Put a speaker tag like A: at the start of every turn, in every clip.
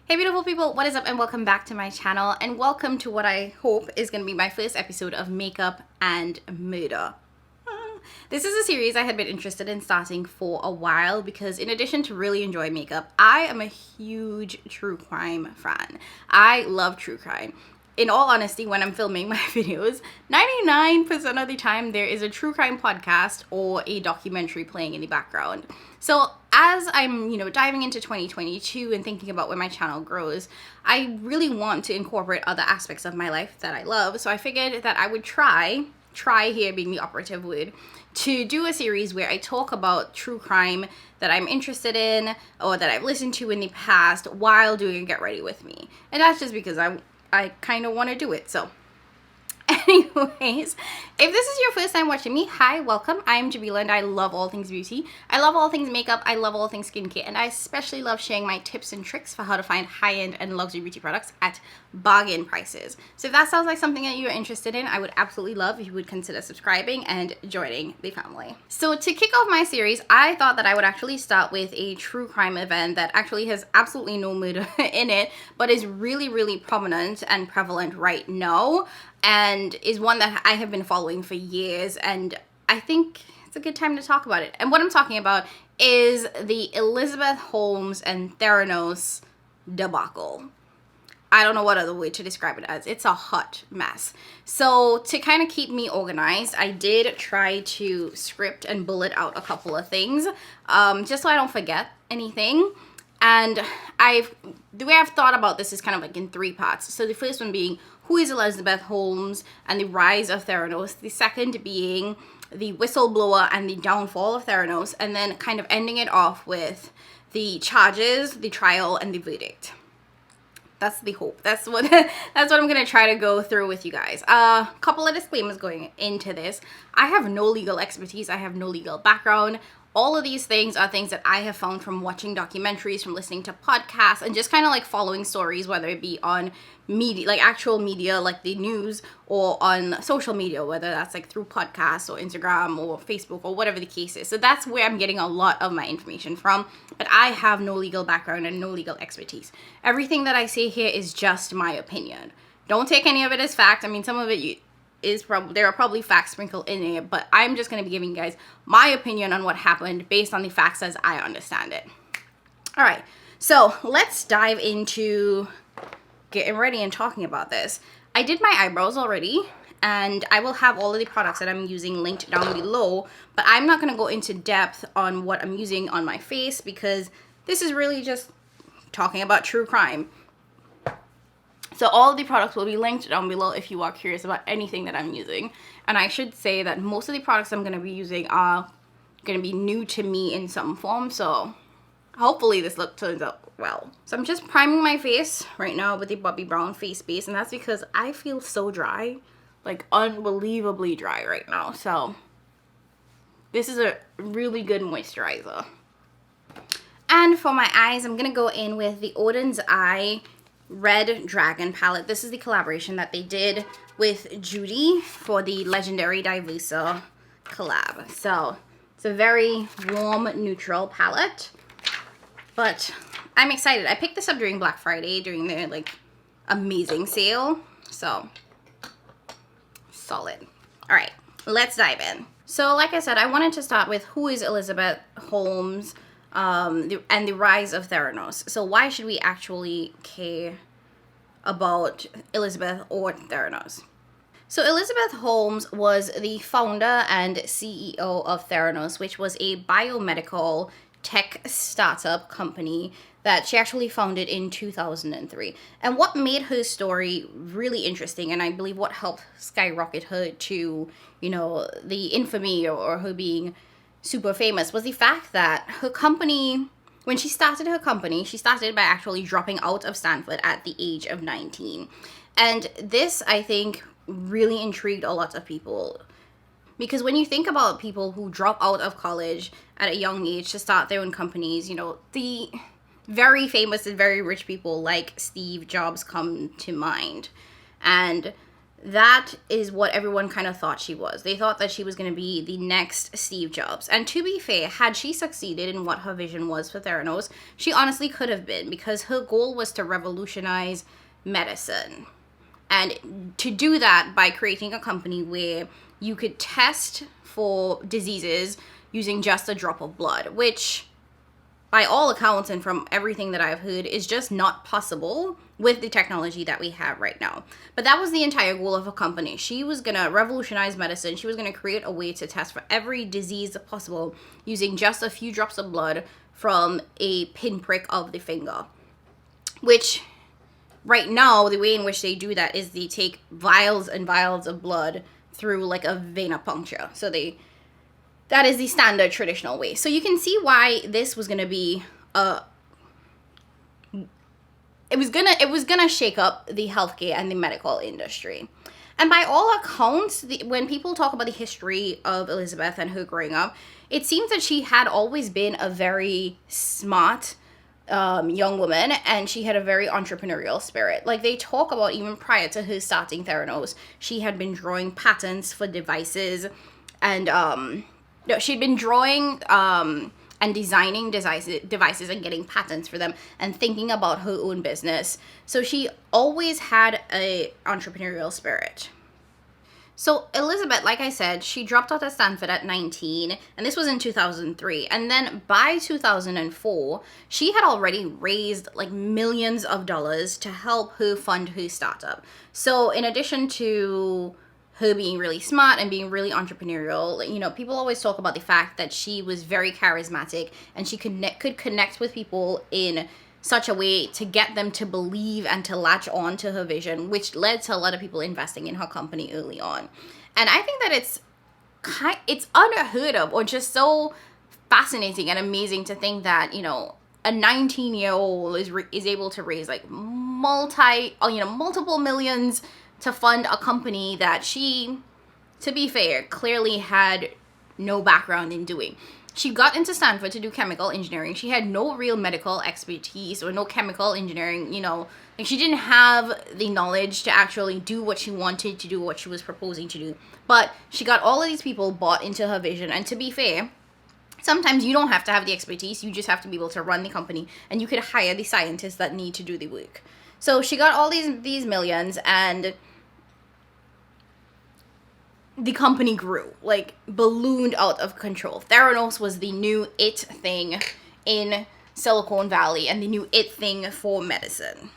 A: Hey beautiful people, what is up and welcome back to my channel and welcome to what I hope is going to be my first episode of Makeup and Murder. This is a series I had been interested in starting for a while because in addition to really enjoy makeup, I am a huge true crime fan. I love true crime. In all honesty, when I'm filming my videos, 99% of the time there is a true crime podcast or a documentary playing in the background. So as I'm, diving into 2022 and thinking about where my channel grows, I really want to incorporate other aspects of my life that I love. So I figured that I would try here being the operative word, to do a series where I talk about true crime that I'm interested in or that I've listened to in the past while doing a Get Ready With Me. And that's just because I kind of want to do it. So anyways, if this is your first time watching me, hi, welcome. I'm Jamila and I love all things beauty. I love all things makeup. I love all things skincare. And I especially love sharing my tips and tricks for how to find high-end and luxury beauty products at bargain prices. So if that sounds like something that you're interested in, I would absolutely love if you would consider subscribing and joining the family. So to kick off my series, I thought that I would actually start with a true crime event that actually has absolutely no murder in it, but is really, really prominent and prevalent right now, and is one that I have been following for years, and I think it's a good time to talk about it. And what I'm talking about is the Elizabeth Holmes and Theranos debacle. I don't know what other way to describe it as. It's a hot mess. So to kind of keep me organized, I did try to script and bullet out a couple of things, just so I don't forget anything. And the way I've thought about this is kind of like in three parts. So the first one being, who is Elizabeth Holmes and the rise of Theranos? The second being the whistleblower and the downfall of Theranos. And then kind of ending it off with the charges, the trial, and the verdict. That's the hope. That's what I'm going to try to go through with you guys. A couple of disclaimers going into this. I have no legal expertise. I have no legal background. All of these things are things that I have found from watching documentaries, from listening to podcasts, and just kind of like following stories, whether it be on media, like actual media, like the news, or on social media, whether that's like through podcasts or Instagram or Facebook or whatever the case is. So that's where I'm getting a lot of my information from, but I have no legal background and no legal expertise. Everything that I say here is just my opinion. Don't take any of it as fact. I mean, some of it there are probably facts sprinkled in it, but I'm just going to be giving you guys my opinion on what happened based on the facts as I understand it. All right, so let's dive into getting ready and talking about this. I did my eyebrows already, and I will have all of the products that I'm using linked down below, but I'm not going to go into depth on what I'm using on my face because this is really just talking about true crime. So all of the products will be linked down below if you are curious about anything that I'm using. And I should say that most of the products I'm going to be using are going to be new to me in some form. So hopefully this look turns out well. So I'm just priming my face right now with the Bobbi Brown face base. And that's because I feel so dry, like unbelievably dry right now. So this is a really good moisturizer. And for my eyes, I'm going to go in with the Odin's Eye Red Dragon palette. This is the collaboration that they did with Judy for the Legendary Diversa collab. So it's a very warm, neutral palette, but I'm excited. I picked this up during Black Friday during their like amazing sale. So solid. All right, let's dive in. So like I said, I wanted to start with who is Elizabeth Holmes and the rise of Theranos. So why should we actually care about Elizabeth or Theranos? So Elizabeth Holmes was the founder and CEO of Theranos, which was a biomedical tech startup company that she actually founded in 2003. And what made her story really interesting, and I believe what helped skyrocket her to, the infamy or her being super famous, was the fact that her company, when she started her company, she started by actually dropping out of Stanford at the age of 19. And this, I think, really intrigued a lot of people. Because when you think about people who drop out of college at a young age to start their own companies, the very famous and very rich people like Steve Jobs come to mind. And that is what everyone kind of thought she was. They thought that she was going to be the next Steve Jobs. And to be fair, had she succeeded in what her vision was for Theranos, she honestly could have been, because her goal was to revolutionize medicine. And to do that by creating a company where you could test for diseases using just a drop of blood, which by all accounts and from everything that I've heard is just not possible with the technology that we have right now. But that was the entire goal of a company. She was going to revolutionize medicine. She was going to create a way to test for every disease possible using just a few drops of blood from a pinprick of the finger. Which, right now, the way in which they do that is they take vials and vials of blood through like a venipuncture. So that is the standard traditional way. So you can see why this was going to be it was gonna shake up the healthcare and the medical industry. And by all accounts, when people talk about the history of Elizabeth and her growing up, it seems that she had always been a very smart young woman, and she had a very entrepreneurial spirit. Like, they talk about even prior to her starting Theranos, she had been drawing patents for devices, and she'd been drawing and designing devices and getting patents for them and thinking about her own business. So she always had a entrepreneurial spirit. So Elizabeth, like I said, she dropped out of Stanford at 19, and this was in 2003. And then by 2004, she had already raised like millions of dollars to help her fund her startup. So in addition to her being really smart and being really entrepreneurial, you know, people always talk about the fact that she was very charismatic and she could connect with people in such a way to get them to believe and to latch on to her vision, which led to a lot of people investing in her company early on. And I think that it's unheard of, or just so fascinating and amazing to think that, you know, a 19-year-old is able to raise like multiple millions to fund a company that she, to be fair, clearly had no background in doing. She got into Stanford to do chemical engineering. She had no real medical expertise or no chemical engineering, you know, like she didn't have the knowledge to actually do what she wanted to do, what she was proposing to do. But she got all of these people bought into her vision. And to be fair, sometimes you don't have to have the expertise. You just have to be able to run the company, and you could hire the scientists that need to do the work. So she got all these millions, and the company grew, like ballooned out of control. Theranos was the new it thing in Silicon Valley and the new it thing for medicine.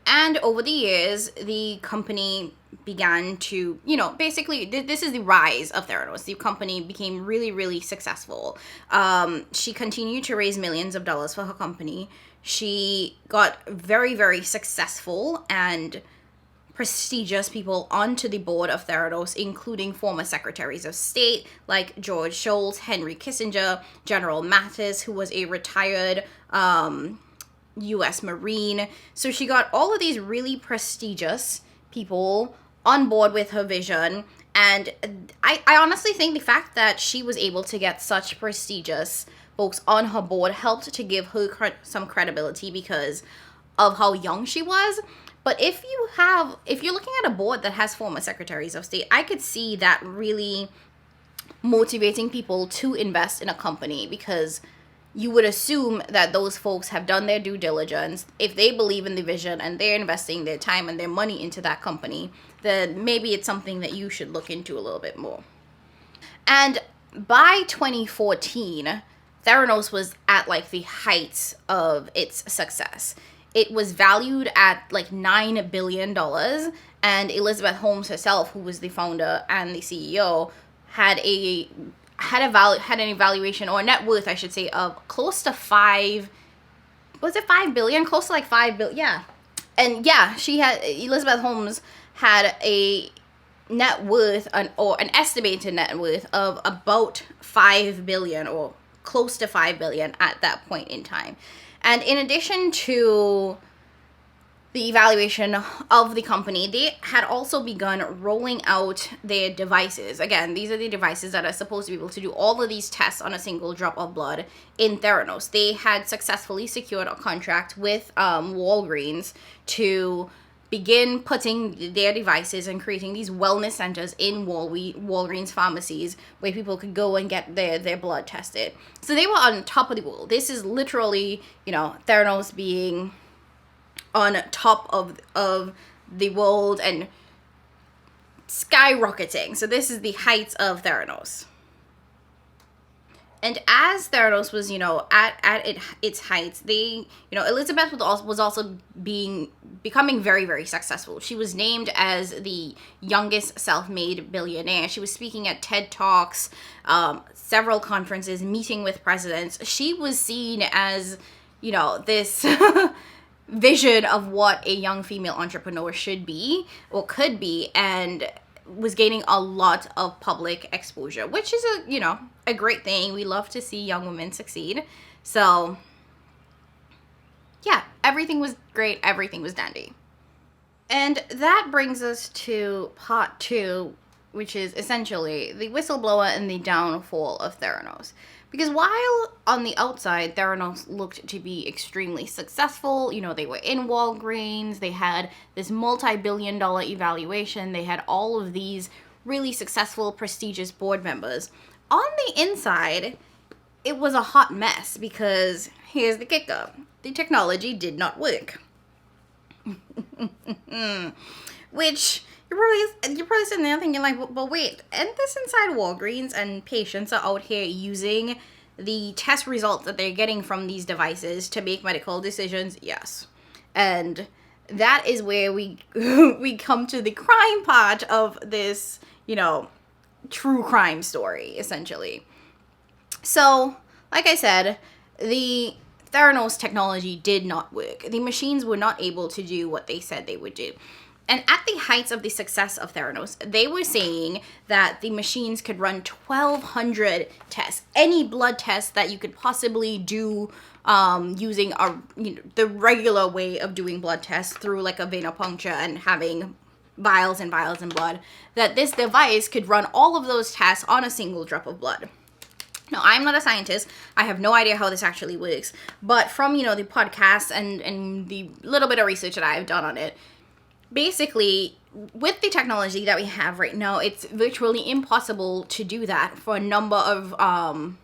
A: And over the years, the company began to, you know, basically, this is the rise of Theranos. The company became really, really successful. She continued to raise millions of dollars for her company. She got very, very successful and prestigious people onto the board of Theranos, including former secretaries of state like George Schultz, Henry Kissinger, General Mattis, who was a retired U.S. Marine. So she got all of these really prestigious people on board with her vision. And I honestly think the fact that she was able to get such prestigious folks on her board helped to give her some credibility because of how young she was. But if you're looking at a board that has former secretaries of state, I could see that really motivating people to invest in a company, because you would assume that those folks have done their due diligence. If they believe in the vision and they're investing their time and their money into that company, then maybe it's something that you should look into a little bit more. And by 2014, Theranos was at like the heights of its success. It was valued at like $9 billion, and Elizabeth Holmes herself, who was the founder and the CEO, had an evaluation, or net worth, I should say, of close to $5 billion? Close to like $5 billion, yeah. And yeah, Elizabeth Holmes had a net worth, or an estimated net worth of about $5 billion, or close to $5 billion at that point in time. And in addition to the evaluation of the company, they had also begun rolling out their devices. Again, these are the devices that are supposed to be able to do all of these tests on a single drop of blood in Theranos. They had successfully secured a contract with Walgreens to begin putting their devices and creating these wellness centers in Walgreens pharmacies where people could go and get their blood tested. So they were on top of the world. This is literally, Theranos being on top of the world and skyrocketing. So this is the heights of Theranos. And as Theranos was, at its heights, Elizabeth was also becoming very, very successful. She was named as the youngest self-made billionaire. She was speaking at TED Talks, several conferences, meeting with presidents. She was seen as, this vision of what a young female entrepreneur should be or could be, and was gaining a lot of public exposure, which is a great thing. We love to see young women succeed. So yeah, everything was great. Everything was dandy. And that brings us to part 2, which is essentially the whistleblower and the downfall of Theranos. Because while on the outside, Theranos looked to be extremely successful, they were in Walgreens, they had this multi-billion-dollar evaluation, they had all of these really successful, prestigious board members. On the inside, it was a hot mess because here's the kicker. The technology did not work. Which you're probably sitting there thinking like, but wait, isn't this inside Walgreens and patients are out here using the test results that they're getting from these devices to make medical decisions? Yes. And that is where we come to the crime part of this, true crime story, essentially. So, like I said, the Theranos technology did not work. The machines were not able to do what they said they would do. And at the heights of the success of Theranos, they were saying that the machines could run 1,200 tests, any blood test that you could possibly do using the regular way of doing blood tests through like a venipuncture and having vials and vials of blood, that this device could run all of those tests on a single drop of blood. Now, I'm not a scientist. I have no idea how this actually works. But from, the podcast and the little bit of research that I've done on it, basically, with the technology that we have right now, it's virtually impossible to do that for a number of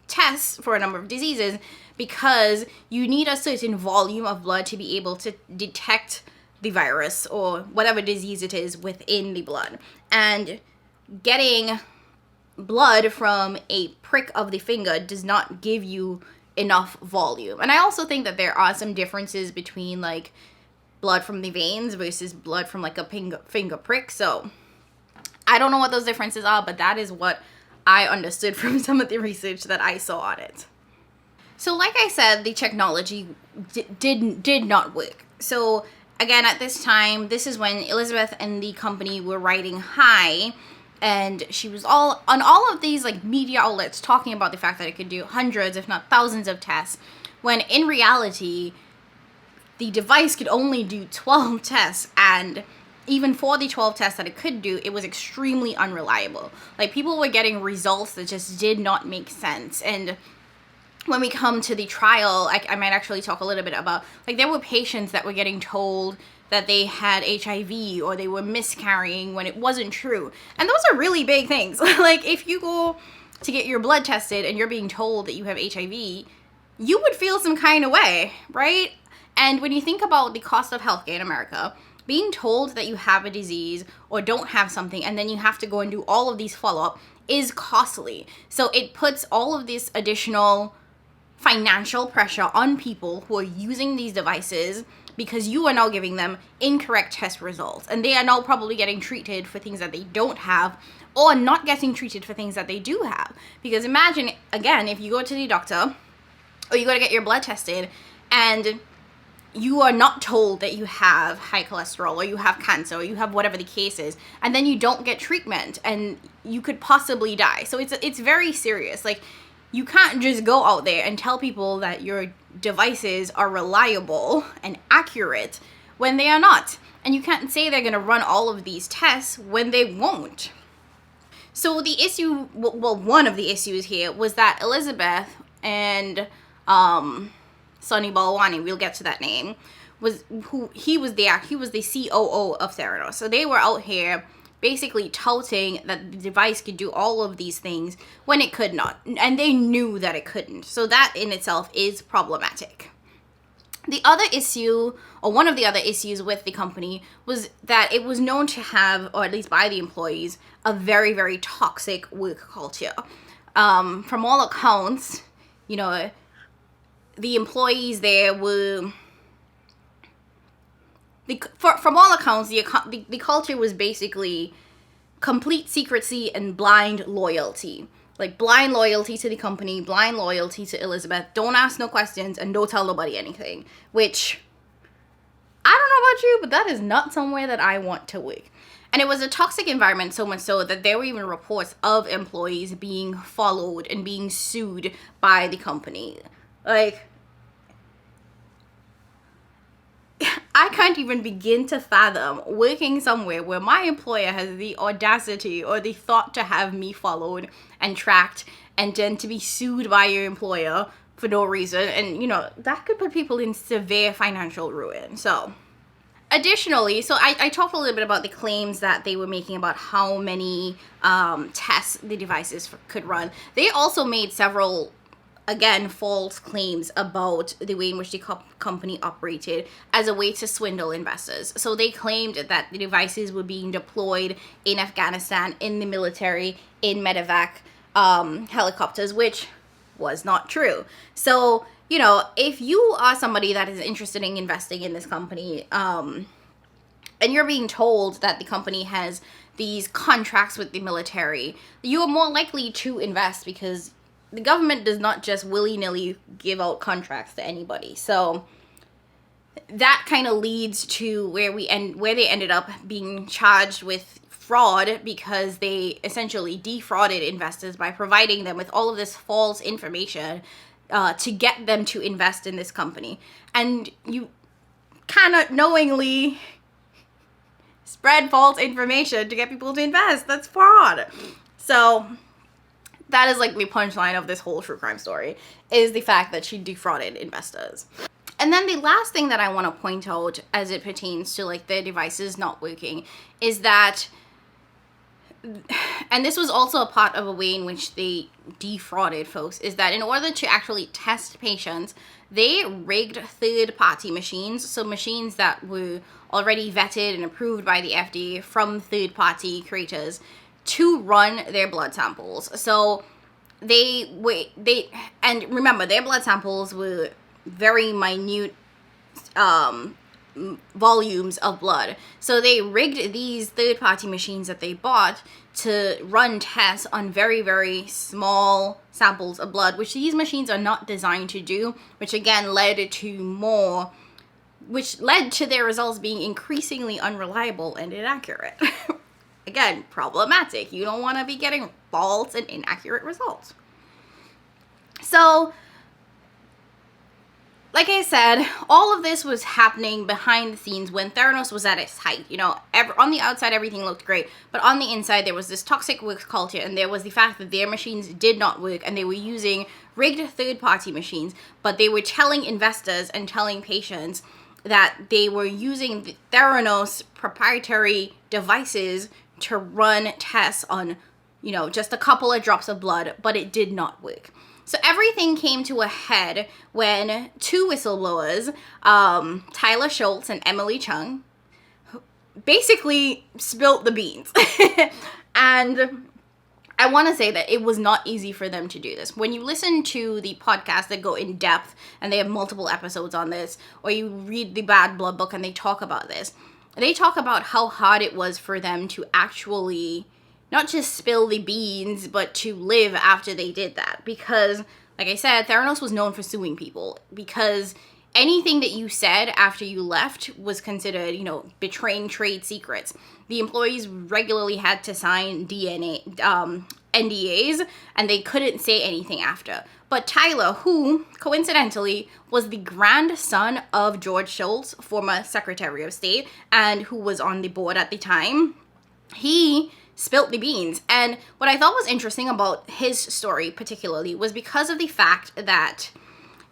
A: tests for a number of diseases, because you need a certain volume of blood to be able to detect the virus or whatever disease it is within the blood. And getting blood from a prick of the finger does not give you enough volume. And I also think that there are some differences between like blood from the veins versus blood from like a finger prick. So I don't know what those differences are, but that is what I understood from some of the research that I saw on it. So like I said, the technology did not work. So again, at this time, this is when Elizabeth and the company were riding high, and she was all on all of these like media outlets talking about the fact that it could do hundreds, if not thousands of tests, when in reality, the device could only do 12 tests, and even for the 12 tests that it could do, it was extremely unreliable. Like, people were getting results that just did not make sense. And when we come to the trial, I might actually talk a little bit about, like, there were patients that were getting told that they had HIV or they were miscarrying when it wasn't true. And those are really big things. Like, if you go to get your blood tested and you're being told that you have HIV, you would feel some kind of way, right? And when you think about the cost of healthcare in America, being told that you have a disease or don't have something, and then you have to go and do all of these follow-up is costly. So it puts all of this additional financial pressure on people who are using these devices, because you are now giving them incorrect test results. And they are now probably getting treated for things that they don't have, or not getting treated for things that they do have. Because imagine, again, if you go to the doctor or you go to get your blood tested and you are not told that you have high cholesterol or you have cancer or you have whatever the case is, and then you don't get treatment and you could possibly die. So it's very serious. Like, you can't just go out there and tell people that your devices are reliable and accurate when they are not. And you can't say they're going to run all of these tests when they won't. So the issue, well, one of the issues here was that Elizabeth and Sonny Balbani, we'll get to that name, was he was the COO of Theranos. So they were out here basically touting that the device could do all of these things when it could not, and they knew that it couldn't. So that in itself is problematic. The other issue, or one of the other issues with the company, was that it was known to have, or at least by the employees, a very, very toxic work culture. From all accounts, you know, the employees there were, from all accounts, the culture was basically complete secrecy and blind loyalty. Like, blind loyalty to the company, blind loyalty to Elizabeth. Don't ask no questions and don't tell nobody anything. Which, I don't know about you, but that is not somewhere that I want to work. And it was a toxic environment, so much so that there were even reports of employees being followed and being sued by the company. Like, I can't even begin to fathom working somewhere where my employer has the audacity or the thought to have me followed and tracked and then to be sued by your employer for no reason. And, you know, that could put people in severe financial ruin. So, additionally, so I talked a little bit about the claims that they were making about how many tests the devices could run. They also made several, again, false claims about the way in which the company operated as a way to swindle investors. So they claimed that the devices were being deployed in Afghanistan, in the military, in medevac helicopters, which was not true. So, you know, if you are somebody that is interested in investing in this company, and you're being told that the company has these contracts with the military, you are more likely to invest because the government does not just willy-nilly give out contracts to anybody. So that kind of leads to where they ended up being charged with fraud, because they essentially defrauded investors by providing them with all of this false information to get them to invest in this company. And you cannot knowingly spread false information to get people to invest. That's fraud. So that is like the punchline of this whole true crime story, is the fact that she defrauded investors. And then the last thing that I want to point out as it pertains to like the devices not working is that, and this was also a part of a way in which they defrauded folks, is that in order to actually test patients, they rigged third-party machines, so machines that were already vetted and approved by the FDA from third-party creators, to run their blood samples. So and remember, their blood samples were very minute volumes of blood. So they rigged these third-party machines that they bought to run tests on very, very small samples of blood, which these machines are not designed to do, which again led to their results being increasingly unreliable and inaccurate. Again, problematic. You don't want to be getting false and inaccurate results. So, like I said, all of this was happening behind the scenes when Theranos was at its height. You know, on the outside, everything looked great. But on the inside, there was this toxic work culture, and there was the fact that their machines did not work, and they were using rigged third-party machines, but they were telling investors and telling patients that they were using the Theranos proprietary devices to run tests on, you know, just a couple of drops of blood, but it did not work. So everything came to a head when two whistleblowers, Tyler Schultz and Emily Chung, basically spilt the beans. And I want to say that it was not easy for them to do this. When you listen to the podcasts that go in depth, and they have multiple episodes on this, or you read the Bad Blood book and they talk about this, they talk about how hard it was for them to actually not just spill the beans, but to live after they did that. Because, like I said, Theranos was known for suing people, because anything that you said after you left was considered, you know, betraying trade secrets. The employees regularly had to sign NDAs, and they couldn't say anything after. But Tyler, who coincidentally was the grandson of George Schultz, former Secretary of State, and who was on the board at the time, he spilt the beans. And what I thought was interesting about his story particularly was because of the fact that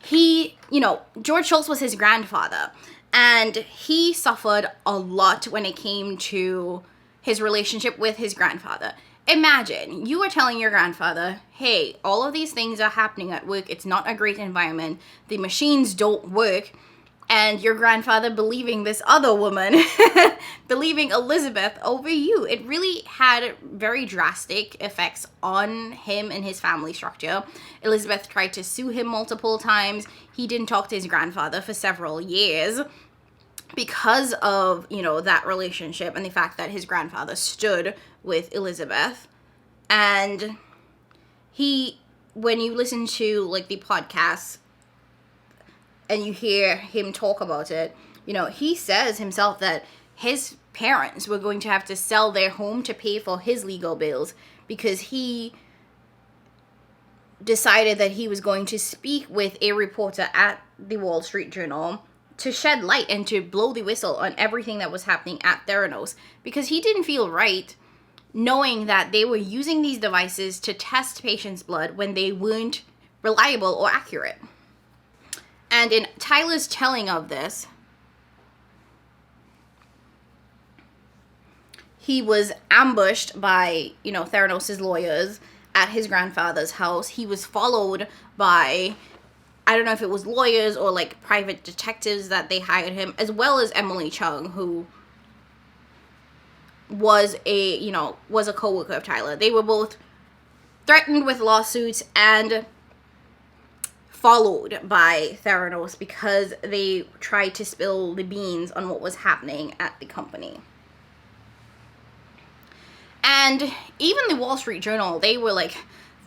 A: he, you know, George Schultz was his grandfather. And he suffered a lot when it came to his relationship with his grandfather. Imagine you were telling your grandfather, hey, all of these things are happening at work. It's not a great environment. The machines don't work. And your grandfather believing this other woman, believing Elizabeth over you. It really had very drastic effects on him and his family structure. Elizabeth tried to sue him multiple times. He didn't talk to his grandfather for several years because of, you know, that relationship and the fact that his grandfather stood with Elizabeth. And when you listen to, like, the podcasts, and you hear him talk about it, you know, he says himself that his parents were going to have to sell their home to pay for his legal bills because he decided that he was going to speak with a reporter at the Wall Street Journal to shed light and to blow the whistle on everything that was happening at Theranos, because he didn't feel right knowing that they were using these devices to test patients' blood when they weren't reliable or accurate. And in Tyler's telling of this, he was ambushed by, you know, Theranos' lawyers at his grandfather's house. He was followed by, I don't know if it was lawyers or like private detectives that they hired him, as well as Emily Chung, who was a co-worker of Tyler. They were both threatened with lawsuits and followed by Theranos because they tried to spill the beans on what was happening at the company. And even the Wall Street Journal, they were like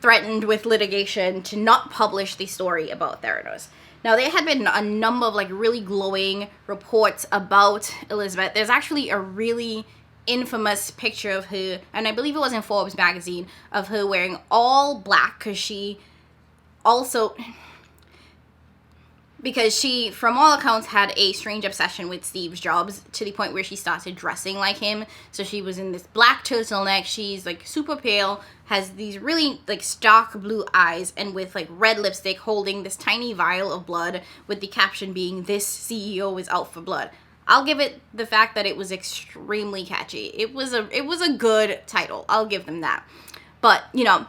A: threatened with litigation to not publish the story about Theranos. Now, there had been a number of like really glowing reports about Elizabeth. There's actually a really infamous picture of her, and I believe it was in Forbes magazine, of her wearing all black because she, from all accounts, had a strange obsession with Steve Jobs to the point where she started dressing like him. So she was in this black turtleneck. She's like super pale, has these really like stark blue eyes, and with like red lipstick, holding this tiny vial of blood with the caption being, "This CEO is out for blood." I'll give it the fact that it was extremely catchy. It was a good title. I'll give them that. But, you know,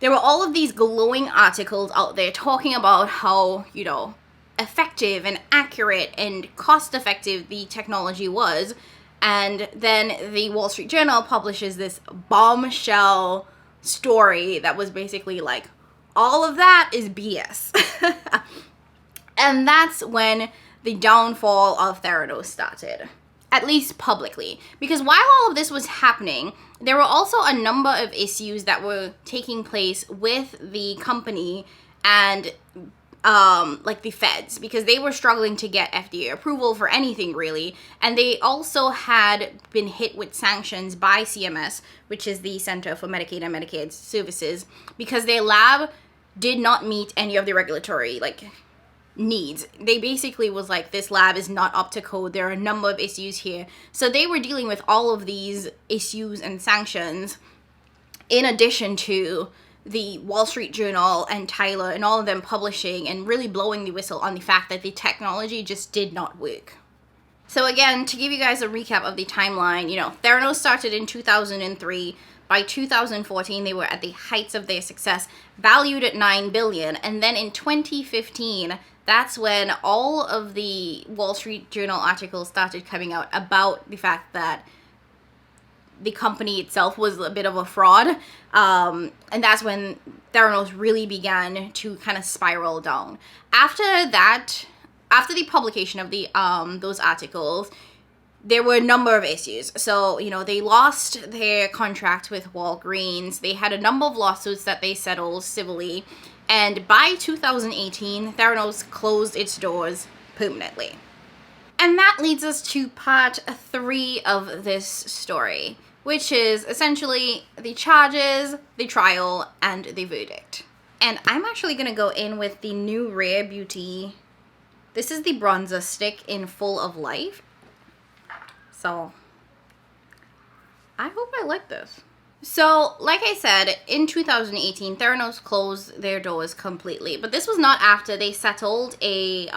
A: there were all of these glowing articles out there talking about how, you know, effective and accurate and cost-effective the technology was. And then the Wall Street Journal publishes this bombshell story that was basically like, all of that is BS. And that's when the downfall of Theranos started, at least publicly. Because while all of this was happening, there were also a number of issues that were taking place with the company and like the feds, because they were struggling to get FDA approval for anything really. And they also had been hit with sanctions by CMS, which is the Center for Medicaid and Medicaid Services, because their lab did not meet any of the regulatory like needs. They basically was like, this lab is not up to code. There are a number of issues here. So they were dealing with all of these issues and sanctions in addition to the Wall Street Journal and Tyler and all of them publishing and really blowing the whistle on the fact that the technology just did not work. So again, to give you guys a recap of the timeline, you know, Theranos started in 2003. By 2014, they were at the heights of their success, valued at $9 billion. And then in 2015, that's when all of the Wall Street Journal articles started coming out about the fact that the company itself was a bit of a fraud. And that's when Theranos really began to kind of spiral down. After that, after the publication of the those articles, there were a number of issues. So, you know, they lost their contract with Walgreens. They had a number of lawsuits that they settled civilly. And by 2018, Theranos closed its doors permanently. And that leads us to part 3 of this story, which is essentially the charges, the trial, and the verdict. And I'm actually going to go in with the new Rare Beauty. This is the bronzer stick in Full of Life. So, I hope I like this. So, like I said, in 2018, Theranos closed their doors completely. But this was not after they settled a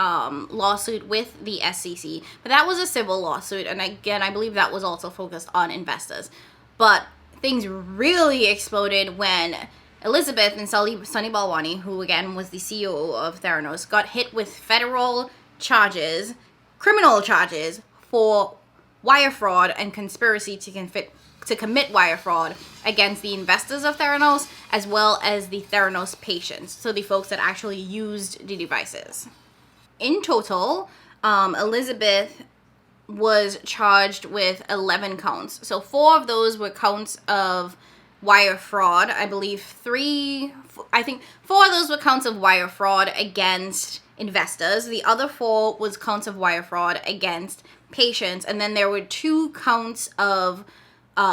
A: lawsuit with the SEC. But that was a civil lawsuit. And again, I believe that was also focused on investors. But things really exploded when Elizabeth and Sunny Balbani, who again was the CEO of Theranos, got hit with federal charges, criminal charges, for wire fraud and conspiracy to commit wire fraud against the investors of Theranos, as well as the Theranos patients, so the folks that actually used the devices. In total, Elizabeth was charged with 11 counts. So 4 of those were counts of wire fraud. I believe 4 of those were counts of wire fraud against investors. The other 4 was counts of wire fraud against patients. And then there were 2 counts of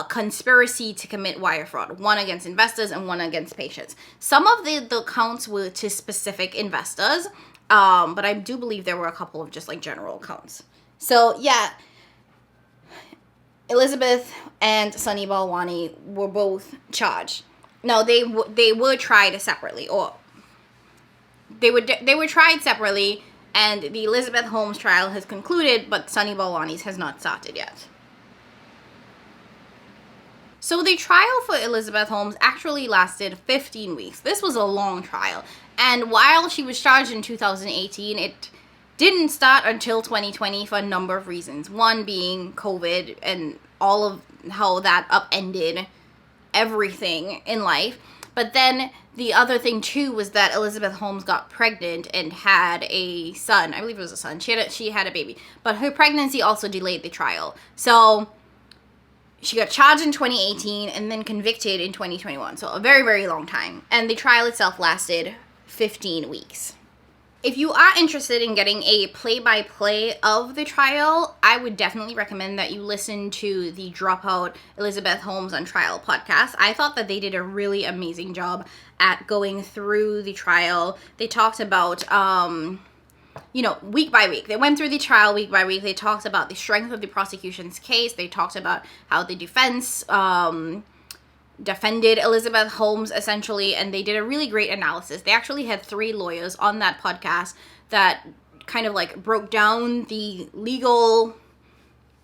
A: conspiracy to commit wire fraud, 1 against investors and 1 against patients. Some of the counts were to specific investors, but I do believe there were a couple of just like general counts. So yeah, Elizabeth and Sunny Balbani were both charged. No, they were tried separately, or they were tried separately, and the Elizabeth Holmes trial has concluded, but Sunny Balbani's has not started yet. So the trial for Elizabeth Holmes actually lasted 15 weeks. This was a long trial. And while she was charged in 2018, it didn't start until 2020 for a number of reasons. One being COVID and all of how that upended everything in life. But then the other thing too was that Elizabeth Holmes got pregnant and had a son. I believe it was a son. She had a baby. But her pregnancy also delayed the trial. So she got charged in 2018 and then convicted in 2021. So a very, very long time. And the trial itself lasted 15 weeks. If you are interested in getting a play-by-play of the trial, I would definitely recommend that you listen to the Dropout Elizabeth Holmes on Trial podcast. I thought that they did a really amazing job at going through the trial. They talked about week by week. They went through the trial week by week. They talked about the strength of the prosecution's case. They talked about how the defense defended Elizabeth Holmes, essentially, and they did a really great analysis. They actually had 3 lawyers on that podcast that kind of like broke down the legal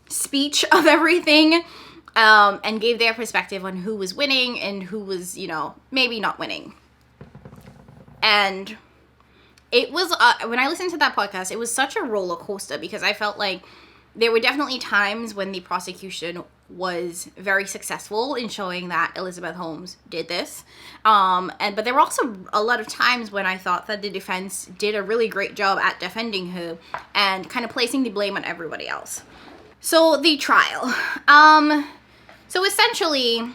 A: speech of everything, and gave their perspective on who was winning and who was, maybe not winning. And it was, when I listened to that podcast, it was such a roller coaster because I felt like there were definitely times when the prosecution was very successful in showing that Elizabeth Holmes did this. But there were also a lot of times when I thought that the defense did a really great job at defending her and kind of placing the blame on everybody else. So the trial. So essentially,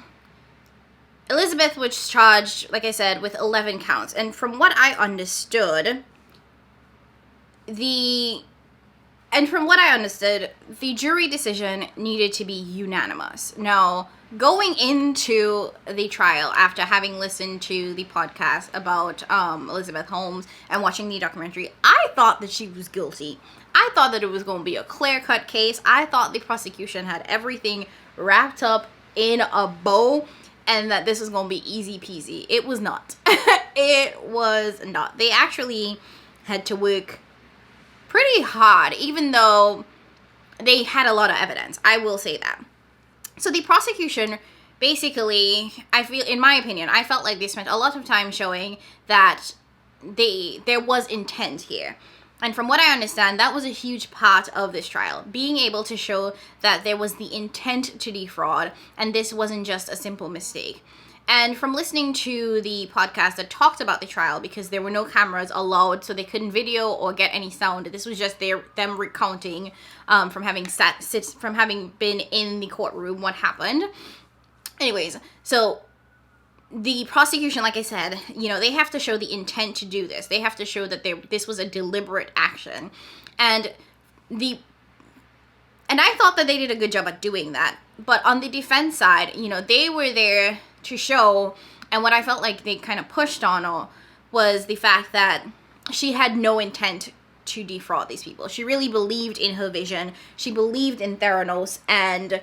A: Elizabeth was charged, like I said, with 11 counts. And from what I understood, the jury decision needed to be unanimous. Now, going into the trial, after having listened to the podcast about Elizabeth Holmes and watching the documentary, I thought that she was guilty. I thought that it was going to be a clear-cut case. I thought the prosecution had everything wrapped up in a bow and that this was going to be easy peasy. It was not. It was not. They actually had to work pretty hard, even though they had a lot of evidence. I will say that. So the prosecution basically, in my opinion, I felt like they spent a lot of time showing that there was intent here. And from what I understand, that was a huge part of this trial, being able to show that there was the intent to defraud, and this wasn't just a simple mistake. And from listening to the podcast that talked about the trial, because there were no cameras allowed, so they couldn't video or get any sound. This was just them recounting from having been in the courtroom what happened. Anyways, so the prosecution, like I said, they have to show the intent to do this. They have to show that this was a deliberate action. And I thought that they did a good job at doing that. But on the defense side, they were there to show, and what I felt like they kind of pushed on was the fact that she had no intent to defraud these people. She really believed in her vision. She believed in Theranos, and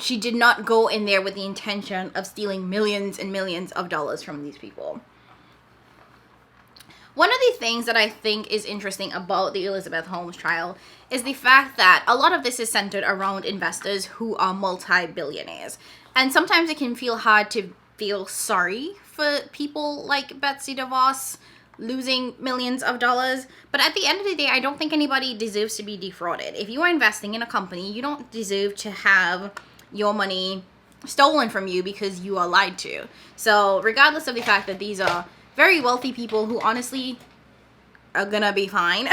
A: she did not go in there with the intention of stealing millions and millions of dollars from these people. One of the things that I think is interesting about the Elizabeth Holmes trial is the fact that a lot of this is centered around investors who are multi-billionaires. And sometimes it can feel hard to feel sorry for people like Betsy DeVos losing millions of dollars. But at the end of the day, I don't think anybody deserves to be defrauded. If you are investing in a company, you don't deserve to have your money stolen from you because you are lied to. So regardless of the fact that these are very wealthy people who honestly are gonna be fine,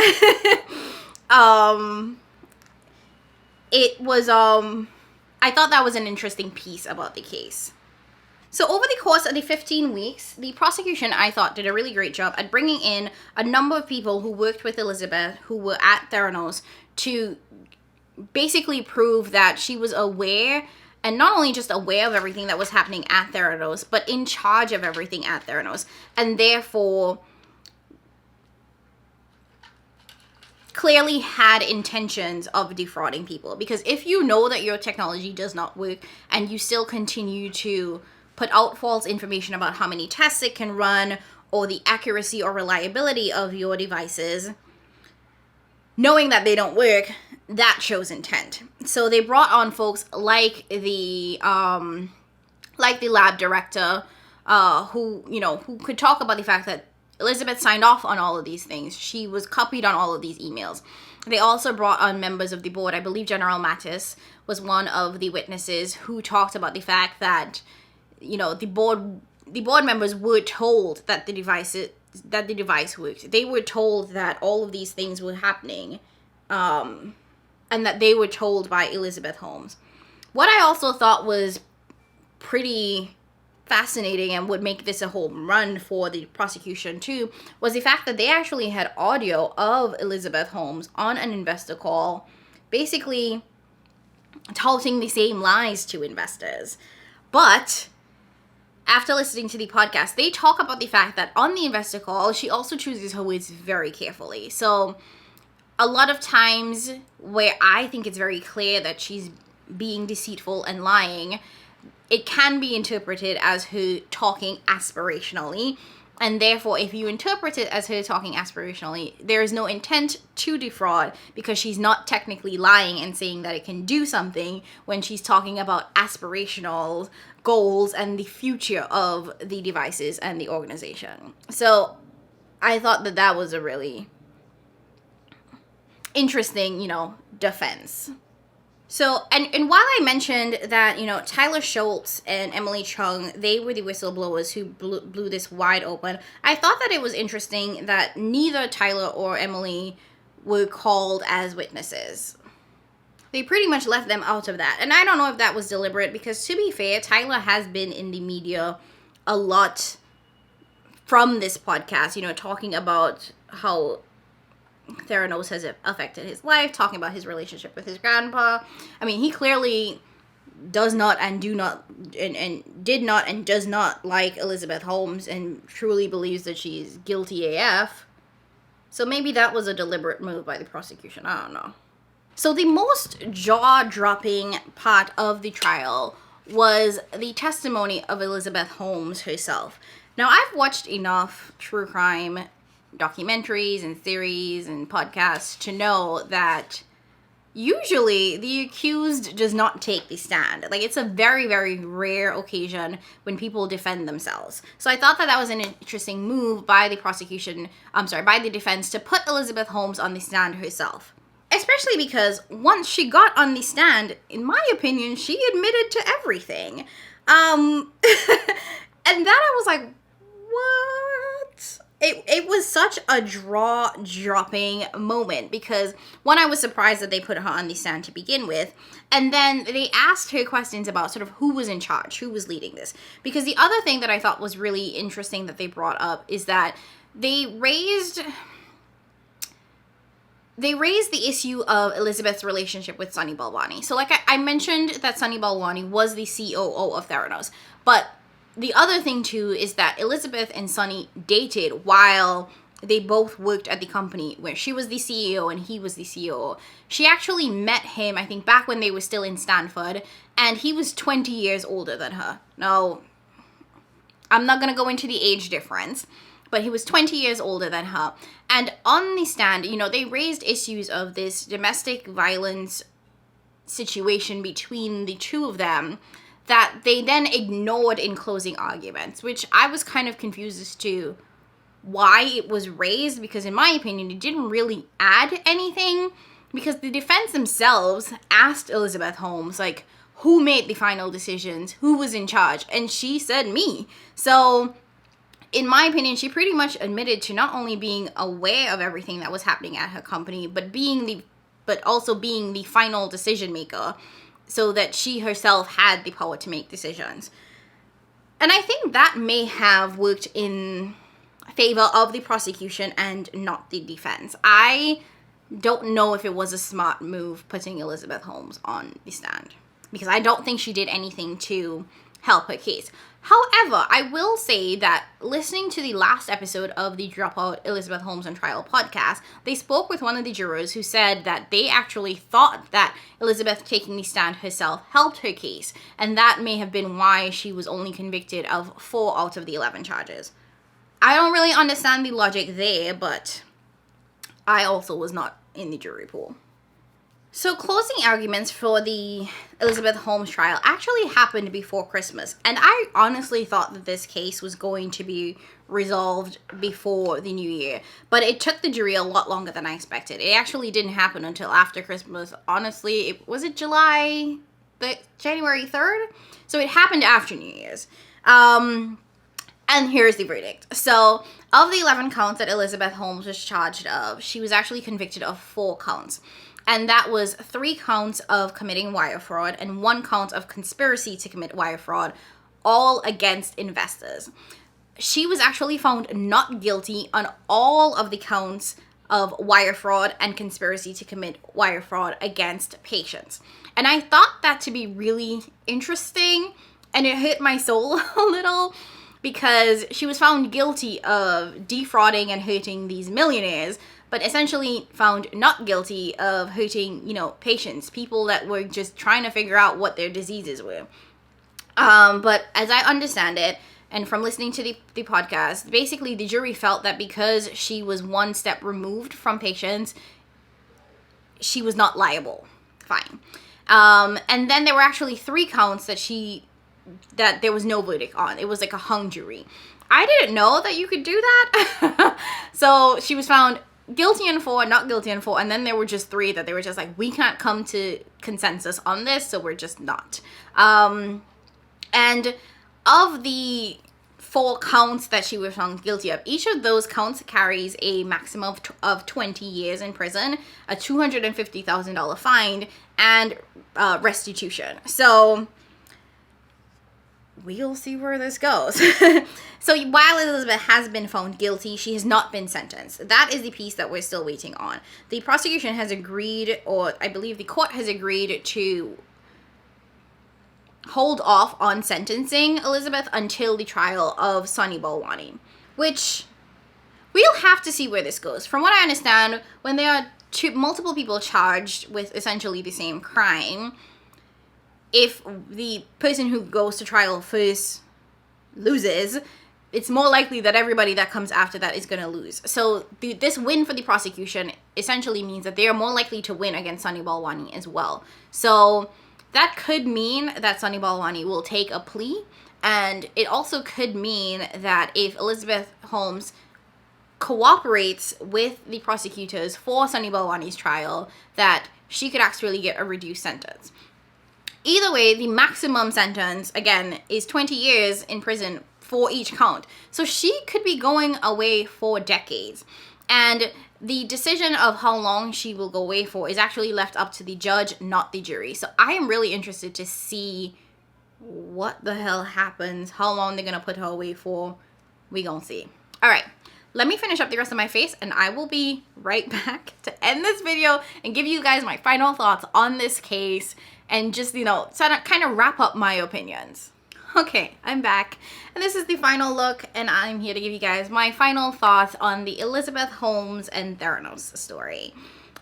A: it was, I thought that was an interesting piece about the case. So over the course of the 15 weeks, the prosecution, I thought, did a really great job at bringing in a number of people who worked with Elizabeth, who were at Theranos, to basically prove that she was aware, and not only just aware of everything that was happening at Theranos, but in charge of everything at Theranos, and therefore clearly had intentions of defrauding people. Because if you know that your technology does not work and you still continue to put out false information about how many tests it can run or the accuracy or reliability of your devices, knowing that they don't work, that shows intent. So they brought on folks like the lab director, who could talk about the fact that Elizabeth signed off on all of these things. She was copied on all of these emails. They also brought on members of the board. I believe General Mattis was one of the witnesses who talked about the fact that, the board members were told that the device worked. They were told that all of these things were happening, and that they were told by Elizabeth Holmes. What I also thought was pretty fascinating and would make this a home run for the prosecution too was the fact that they actually had audio of Elizabeth Holmes on an investor call, basically touting the same lies to investors. But after listening to the podcast, they talk about the fact that on the investor call, she also chooses her words very carefully. So a lot of times where I think it's very clear that she's being deceitful and lying, it can be interpreted as her talking aspirationally. And therefore, if you interpret it as her talking aspirationally, there is no intent to defraud because she's not technically lying and saying that it can do something when she's talking about aspirational goals and the future of the devices and the organization. So I thought that that was a really interesting, defense. So, and while I mentioned that, Tyler Schultz and Emily Chung, they were the whistleblowers who blew this wide open, I thought that it was interesting that neither Tyler or Emily were called as witnesses. They pretty much left them out of that. And I don't know if that was deliberate because, to be fair, Tyler has been in the media a lot from this podcast, talking about how Theranos has affected his life, talking about his relationship with his grandpa. I mean, he clearly does not and do not and did not and does not like Elizabeth Holmes and truly believes that she's guilty AF. So maybe that was a deliberate move by the prosecution. I don't know. So the most jaw-dropping part of the trial was the testimony of Elizabeth Holmes herself. Now, I've watched enough true crime documentaries and theories and podcasts to know that usually the accused does not take the stand. Like, it's a very, very rare occasion when people defend themselves. So I thought that that was an interesting move by the by the defense to put Elizabeth Holmes on the stand herself. Especially because once she got on the stand, in my opinion, she admitted to everything. And then I was like, what? It was such a jaw-dropping moment because, one, I was surprised that they put her on the stand to begin with, and then they asked her questions about sort of who was in charge, who was leading this. Because the other thing that I thought was really interesting that they brought up is that they raised the issue of Elizabeth's relationship with Sunny Balbani. So like I mentioned that Sunny Balbani was the COO of Theranos, but the other thing, too, is that Elizabeth and Sunny dated while they both worked at the company where she was the CEO and he was the COO. She actually met him, I think, back when they were still in Stanford, and he was 20 years older than her. Now, I'm not going to go into the age difference, but he was 20 years older than her. And on the stand, you know, they raised issues of this domestic violence situation between the two of them that they then ignored in closing arguments, which I was kind of confused as to why it was raised, because in my opinion, it didn't really add anything, because the defense themselves asked Elizabeth Holmes, like, who made the final decisions? Who was in charge? And she said me. So in my opinion, she pretty much admitted to not only being aware of everything that was happening at her company, but also being the final decision maker, so that she herself had the power to make decisions. And I think that may have worked in favor of the prosecution and not the defense. I don't know if it was a smart move putting Elizabeth Holmes on the stand, because I don't think she did anything to help her case. However, I will say that listening to the last episode of the Dropout Elizabeth Holmes and Trial podcast, they spoke with one of the jurors who said that they actually thought that Elizabeth taking the stand herself helped her case, and that may have been why she was only convicted of 4 out of the 11 charges. I don't really understand the logic there, but I also was not in the jury pool. So closing arguments for the Elizabeth Holmes trial actually happened before Christmas, and I honestly thought that this case was going to be resolved before the new year, but it took the jury a lot longer than I expected. It actually didn't happen until after Christmas. Honestly, was it January 3rd? So it happened after New Year's. And here's the verdict. So, of the 11 counts that Elizabeth Holmes was charged of, she was actually convicted of 4 counts. And that was 3 counts of committing wire fraud and 1 count of conspiracy to commit wire fraud, all against investors. She was actually found not guilty on all of the counts of wire fraud and conspiracy to commit wire fraud against patients. And I thought that to be really interesting, and it hit my soul a little, because she was found guilty of defrauding and hurting these millionaires, but essentially found not guilty of hurting, patients, people that were just trying to figure out what their diseases were. But as I understand it, and from listening to the podcast, basically the jury felt that because she was 1 step removed from patients, she was not liable. Fine. And then there were actually 3 counts that there was no verdict on. It was like a hung jury. I didn't know that you could do that. So she was found guilty on 4, not guilty on 4, and then there were just 3 that they were just like, we can't come to consensus on this, so we're just not. And of the 4 counts that she was found guilty of, each of those counts carries a maximum of 20 years in prison, a $250,000 fine, and restitution. So we'll see where this goes. So while Elizabeth has been found guilty, she has not been sentenced. That is the piece that we're still waiting on. The prosecution has agreed, or I believe the court has agreed, to hold off on sentencing Elizabeth until the trial of Sunny Balbani, which we'll have to see where this goes. From what I understand, when there are multiple people charged with essentially the same crime, if the person who goes to trial first loses, it's more likely that everybody that comes after that is going to lose. So this win for the prosecution essentially means that they are more likely to win against Sunny Balbani as well. So that could mean that Sunny Balbani will take a plea, and it also could mean that if Elizabeth Holmes cooperates with the prosecutors for Sunny Balbani's trial, that she could actually get a reduced sentence. Either way, the maximum sentence, again, is 20 years in prison for each count. So she could be going away for decades. And the decision of how long she will go away for is actually left up to the judge, not the jury. So I am really interested to see what the hell happens, how long they're going to put her away for. We gonna see. All right, let me finish up the rest of my face, and I will be right back to end this video and give you guys my final thoughts on this case, and just, kind of wrap up my opinions. Okay, I'm back, and this is the final look, and I'm here to give you guys my final thoughts on the Elizabeth Holmes and Theranos story.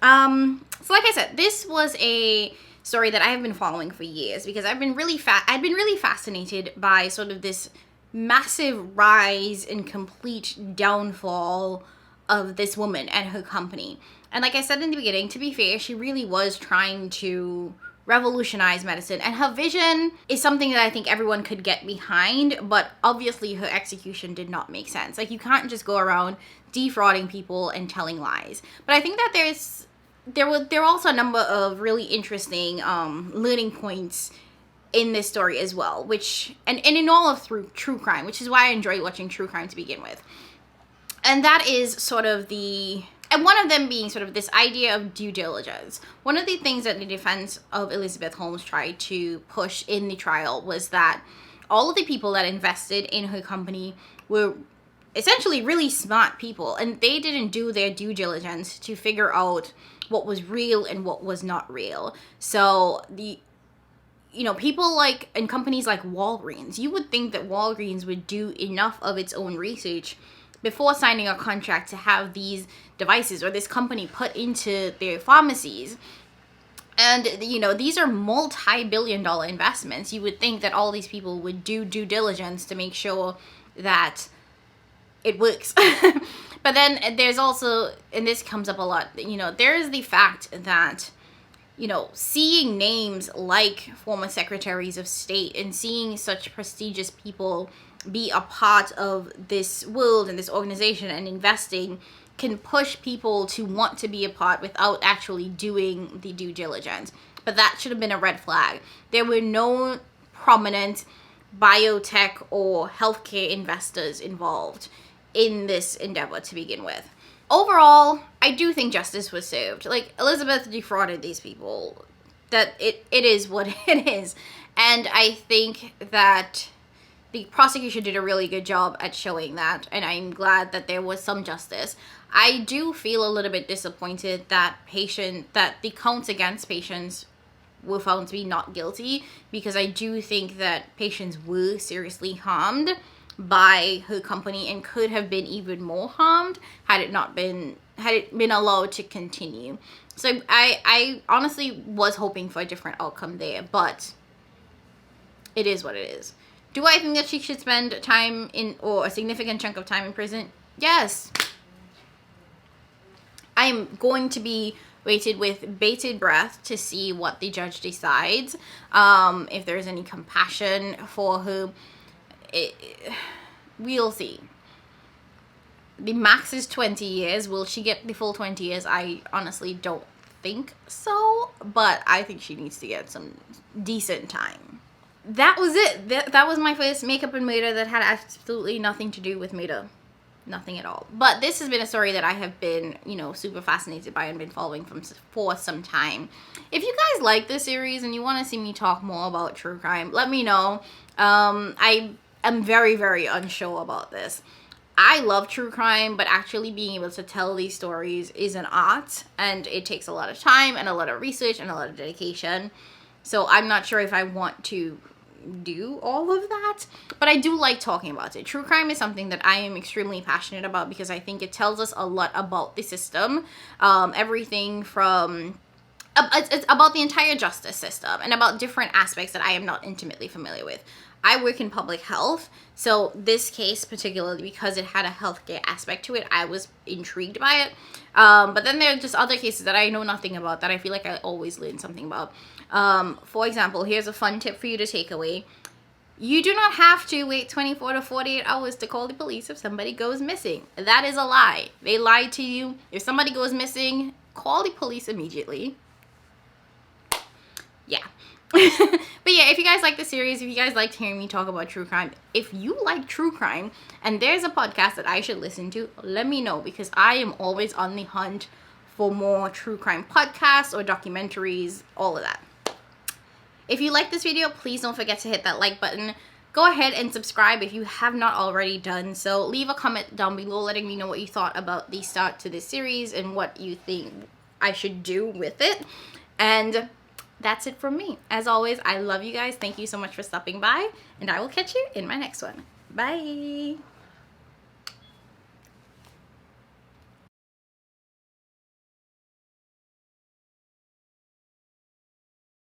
A: So like I said, this was a story that I have been following for years because I'd been really fascinated by sort of this massive rise and complete downfall of this woman and her company. And like I said in the beginning, to be fair, she really was trying to revolutionize medicine, and her vision is something that I think everyone could get behind, but obviously her execution did not make sense. Like, you can't just go around defrauding people and telling lies. But I think that there are also a number of really interesting learning points in this story as well, which and in all of true crime, which is why I enjoy watching true crime to begin with. And that is sort of and one of them being sort of this idea of due diligence. One of the things that the defense of Elizabeth Holmes tried to push in the trial was that all of the people that invested in her company were essentially really smart people, and they didn't do their due diligence to figure out what was real and what was not real. So people like, and companies like Walgreens, you would think that Walgreens would do enough of its own research before signing a contract to have these devices or this company put into their pharmacies. And, these are multi-billion-dollar investments. You would think that all these people would do due diligence to make sure that it works. But then there's also, and this comes up a lot, there is the fact that, seeing names like former secretaries of state and seeing such prestigious people be a part of this world and this organization and investing can push people to want to be a part without actually doing the due diligence. But that should have been a red flag. There were no prominent biotech or healthcare investors involved in this endeavor to begin with. Overall, I do think justice was served. Like, Elizabeth defrauded these people. That it is what it is. And I think that the prosecution did a really good job at showing that, and I'm glad that there was some justice. I do feel a little bit disappointed that the counts against patients were found to be not guilty, because I do think that patients were seriously harmed by her company and could have been even more harmed had it been allowed to continue. So I honestly was hoping for a different outcome there, but it is what it is. Do I think that she should spend time or a significant chunk of time in prison? Yes. I am going to be waited with bated breath to see what the judge decides. If there's any compassion for her, we'll see. The max is 20 years. Will she get the full 20 years? I honestly don't think so, but I think she needs to get some decent time. That was it. That was my first makeup and murder that had absolutely nothing to do with murder. Nothing at all. But this has been a story that I have been, super fascinated by and been following for some time. If you guys like this series and you want to see me talk more about true crime, let me know. I am very, very unsure about this. I love true crime, but actually being able to tell these stories is an art, and it takes a lot of time and a lot of research and a lot of dedication. So I'm not sure if I want to do all of that, but I do like talking about it. True crime is something that I am extremely passionate about because I think it tells us a lot about the system. Everything from it's about the entire justice system and about different aspects that I am not intimately familiar with. I work in public health, so this case particularly, because it had a healthcare aspect to it, I was intrigued by it. But then there are just other cases that I know nothing about that I feel like I always learn something about. For example, here's a fun tip for you to take away. You do not have to wait 24 to 48 hours to call the police if somebody goes missing. That is a lie. They lied to you. If somebody goes missing, call the police immediately. Yeah. But yeah, if you guys like the series, if you guys liked hearing me talk about true crime, if you like true crime and there's a podcast that I should listen to, let me know, because I am always on the hunt for more true crime podcasts or documentaries, all of that. If you like this video, please don't forget to hit that like button. Go ahead and subscribe if you have not already done so. Leave a comment down below letting me know what you thought about the start to this series and what you think I should do with it. And that's it from me. As always, I love you guys. Thank you so much for stopping by, and I will catch you in my next one. Bye.